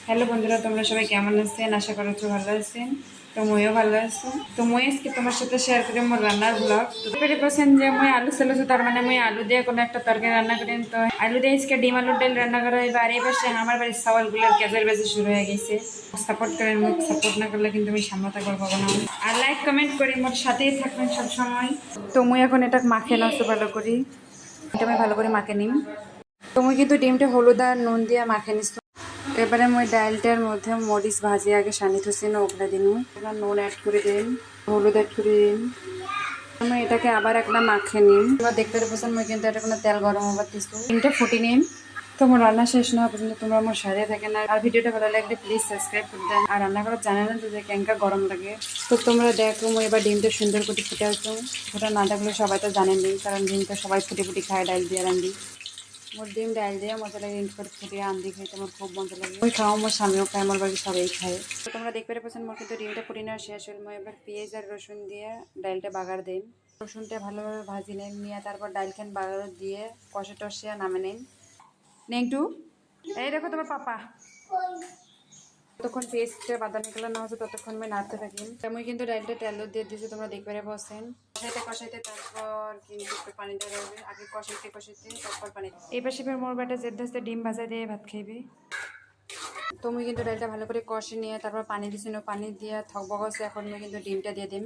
Hello বন্ধুরা, তোমরা সবাই কেমন আছেন? আশা করছো ভালো আছেন। তো মইও ভালো আছো। তো মই আজকে তোমার সাথে শেয়ার করি মোর রান্নার ব্লগ। তো পেরে পছন্দ যে মই আলু চালছো, তার মানে মই আলু দিয়ে কোনো একটা তরকারি রান্না করেন। তো আলু দিয়ে আজকে ডিম আলুর ডাল রান্না করা হয়। আর এই পাশে আমার বাড়ির সওয়ালগুলোর গ্যাসের বেজে শুরু হয়ে গেছে। সাপোর্ট করেন, মুখ সাপোর্ট না করলে কিন্তু আমি সামনে থাকবার পাবো না। আর লাইক কমেন্ট করি, মোর সাথেই থাকবেন সবসময়। তো মই এখন এটা মাখে নাও ভালো করি। এটা আমি ভালো করে মাখে নিই। তো মই কিন্তু ডিমটা হলুদ আর নুন দিয়ে মাখে নিচ্ছি। এবারে মই ডালটার মধ্যে মরিচ ভাজি আগে সানি থুছি না, ওগুলা দিন। এবার নুন অ্যাড করে দিন, হলুদ অ্যাড করে দিন। আমি এটাকে আবার একটা মাখে নিন। তোমরা দেখতে পছন্দ, মই কিন্তু এটা কোনো তেল গরম হবার দিচ্ছি। ডিমটা ফুটি নিন। তোমার রান্না শেষ না পর্যন্ত তোমরা আমার সাথে থাকে না। আর ভিডিওটা ভালো লাগলে প্লিজ সাবস্ক্রাইব করে দেন। আর রান্না করার জানে না যে ক্যাঙ্কা গরম লাগে। তো তোমরা দেখো মই এবার ডিমটা সুন্দর করে ফুটে আসছো। ওটা না থাকলে সবাই তো জানেনি, কারণ ডিম তো সবাই ফুটি ফুটি খায় ডাল দিয়ে রান্দি। মোর ডিম ডাল দিয়ে মজা লাগে, ইন্ট করে ফুটিয়ে আন্দি খাইতে আমার খুব মজা লাগে। ওই খাও, মোর স্বামীও খায়, আমার বাড়ি সবাই খায়। তো তোমরা দেখতে পাচ্ছেন মোর কিন্তু ডিমটা ফুটি নেওয়া শেষ হল। মই এবার পেঁয়াজ আর রসুন দিয়ে ডালটা বাগার দিন। রসুনটা ভালোভাবে ভাজি নেন, নিয়ে তারপর ডালখান বাগার দিয়ে কষে টসিয়ে নামে নেন। নেংটু, এই দেখো তোমার পাপা। ততক্ষণ পেস্টটা বাদামি কালার না হচ্ছে ততক্ষণ আমি নাড়তে থাকি। আমি কিন্তু ডালটা তেল দিয়ে দিয়েছি, তোমরা দেখতে বসেন। কষাইতে কষাইতে তারপর কিন্তু একটু পানি দেওয়া হবে। আগে কষাইতে কষাইতে তারপর পানি। এই পাশে ফের মোর বাটা জেদ্দাস্তে ডিম ভাজা দিয়ে ভাত খাইবে। তুমি কিন্তু ডালটা ভালো করে কষে নিয়ে তারপর পানি দিছি, পানি দিয়ে থকবক আছে। এখন আমি কিন্তু ডিমটা দিয়ে দিন।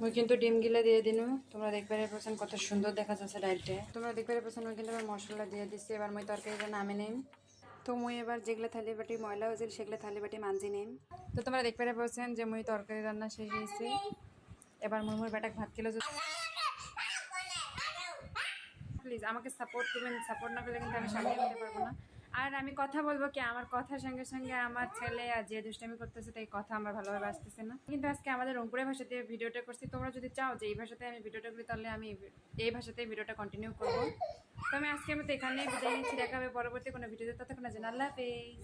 মুই কিন্তু ডিম গিলা দিয়ে দিন। তোমরা দেখতে পাচ্ছেন কত সুন্দর দেখা যাচ্ছে ডালটা। তোমরা দেখতে পাচ্ছেন মুই কিন্তু আমার মশলা দিয়ে দিচ্ছি। এবার মুই তরকারিটা নামে নেই। তো মুই এবার যেগুলো থালি বাটি ময়লা হয়েছিল সেগুলো থালি বাটি মানজি নিন। তো তোমরা দেখতে পাচ্ছেন যে মুই তরকারি রান্না শেষ হয়েছে। এবার মুই বেটাক ভাত খেলে। প্লিজ আমাকে সাপোর্ট করবেন, সাপোর্ট না করলে কিন্তু আমি সামনে যেতে পারবো না। আর আমি কথা বলবো কি, আমার কথার সঙ্গে সঙ্গে আমার ছেলে আর যে দুষ্টামি করতেছে তাই কথা আমার ভালোভাবে আসতেছে না। কিন্তু আজকে আমাদের রংপুরের ভাষাতে ভিডিওটা করছি। তোমরা যদি চাও যে এই ভাষাতে আমি ভিডিওটা করি, তাহলে আমি এই ভাষাতেই ভিডিওটা কন্টিনিউ করবো। তো আমি আজকে আমি তো এখানেই বিদায় নিচ্ছি। দেখা হবে পরবর্তী কোনো ভিডিওতে। ততক্ষণ আল্লাহ হাফেজ।